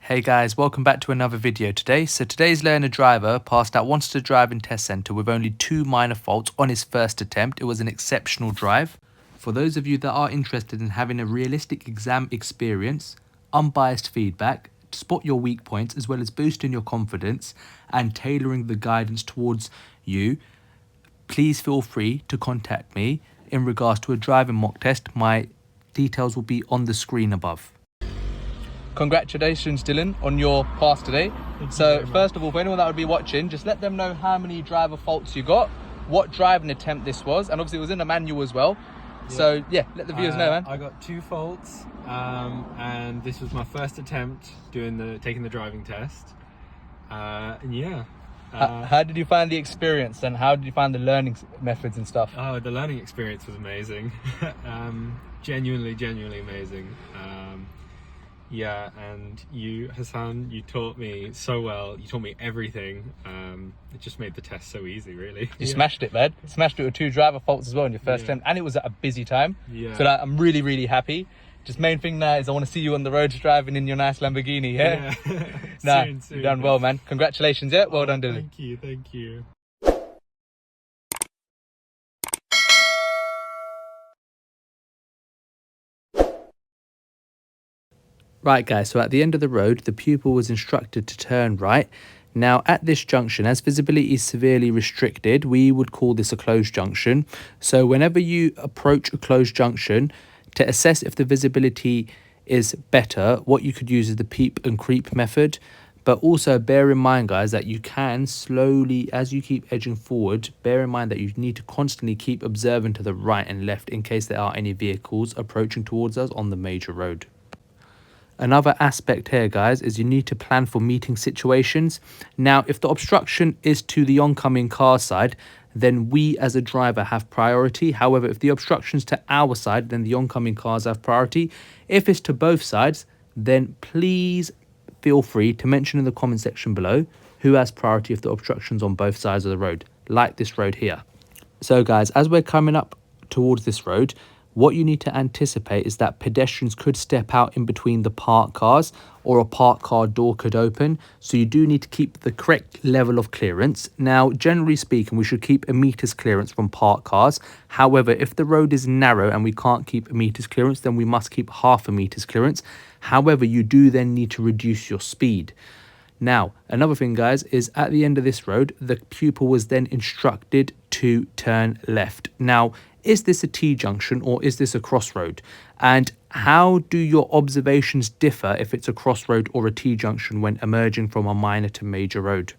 Hey guys, welcome back to another video today. So today's learner driver passed out Wanstead Driving Test Centre with only 2 minor faults on his first attempt. It was an exceptional drive. For those of you that are interested in having a realistic exam experience, unbiased feedback, to spot your weak points as well as boosting your confidence and tailoring the guidance towards you, please feel free to contact me in regards to a driving mock test. My details will be on the screen above. Congratulations, Dylan, on your pass today. So first of all, for anyone that would be watching, just let them know how many driver faults you got, what driving attempt this was, and obviously it was in a manual as well. Yeah. So yeah, let the viewers know, man. I got 2 faults, and this was my first attempt taking the driving test. And yeah. How did you find the experience, and how did you find the learning methods and stuff? Oh, the learning experience was amazing. Genuinely amazing. Yeah, and you, Hassan, you taught me so well. You taught me everything. It just made the test so easy, really. You smashed it, man. Smashed it with 2 driver faults as well in your first attempt, and it was at a busy time. Yeah. So I'm really happy. Just main thing now is I want to see you on the roads driving in your nice Lamborghini. Yeah. Soon. You've done well, man. Congratulations. Yeah, well done, Dylan. Thank you. Right guys, so at the end of the road, the pupil was instructed to turn right. Now at this junction, as visibility is severely restricted, we would call this a closed junction. So whenever you approach a closed junction, to assess if the visibility is better, what you could use is the peep and creep method. But also bear in mind, guys, that you can slowly, as you keep edging forward, bear in mind that you need to constantly keep observing to the right and left in case there are any vehicles approaching towards us on the major road. Another aspect here, guys, is you need to plan for meeting situations. Now, if the obstruction is to the oncoming car side, then we as a driver have priority. However, if the obstruction's to our side, then the oncoming cars have priority. If it's to both sides, then please feel free to mention in the comment section below who has priority if the obstruction's on both sides of the road, like this road here. So, guys, as we're coming up towards this road, what you need to anticipate is that pedestrians could step out in between the parked cars, or a parked car door could open. So you do need to keep the correct level of clearance. Now, generally speaking, we should keep a meter's clearance from parked cars. However, if the road is narrow and we can't keep a meter's clearance, then we must keep half a meter's clearance. However, you do then need to reduce your speed. Now, another thing, guys, is at the end of this road, the pupil was then instructed to turn left. Now, is this a T-junction or is this a crossroad? And how do your observations differ if it's a crossroad or a T-junction when emerging from a minor to major road?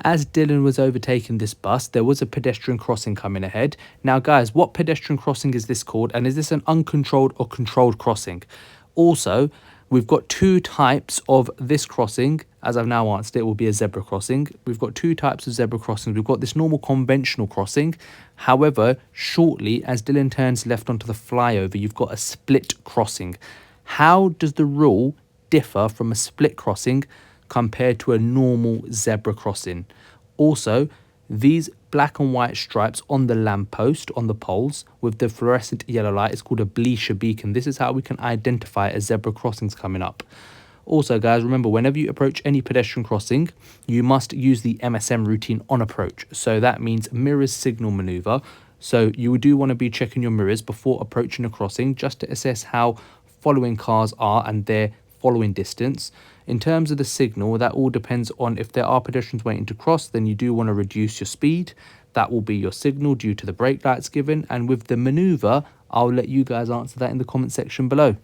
as Dylan was overtaking this bus, there was a pedestrian crossing coming ahead. Now, guys, what pedestrian crossing is this called? And is this an uncontrolled or controlled crossing? Also, we've got two types of this crossing. As I've now answered, it will be a zebra crossing. We've got two types of zebra crossings. We've got this normal conventional crossing. However, shortly, as Dylan turns left onto the flyover, you've got a split crossing. How does the rule differ from a split crossing compared to a normal zebra crossing? Also, these black and white stripes on the lamppost, on the poles, with the fluorescent yellow light, is called a bleacher beacon. This is how we can identify a zebra crossings coming up. Also, guys, remember, whenever you approach any pedestrian crossing, you must use the MSM routine on approach. So that means mirrors signal maneuver. So you do want to be checking your mirrors before approaching a crossing, just to assess how following cars are and their following distance. In terms of the signal, that all depends on if there are pedestrians waiting to cross, then you do want to reduce your speed. That will be your signal due to the brake lights given. And with the maneuver, I'll let you guys answer that in the comment section below.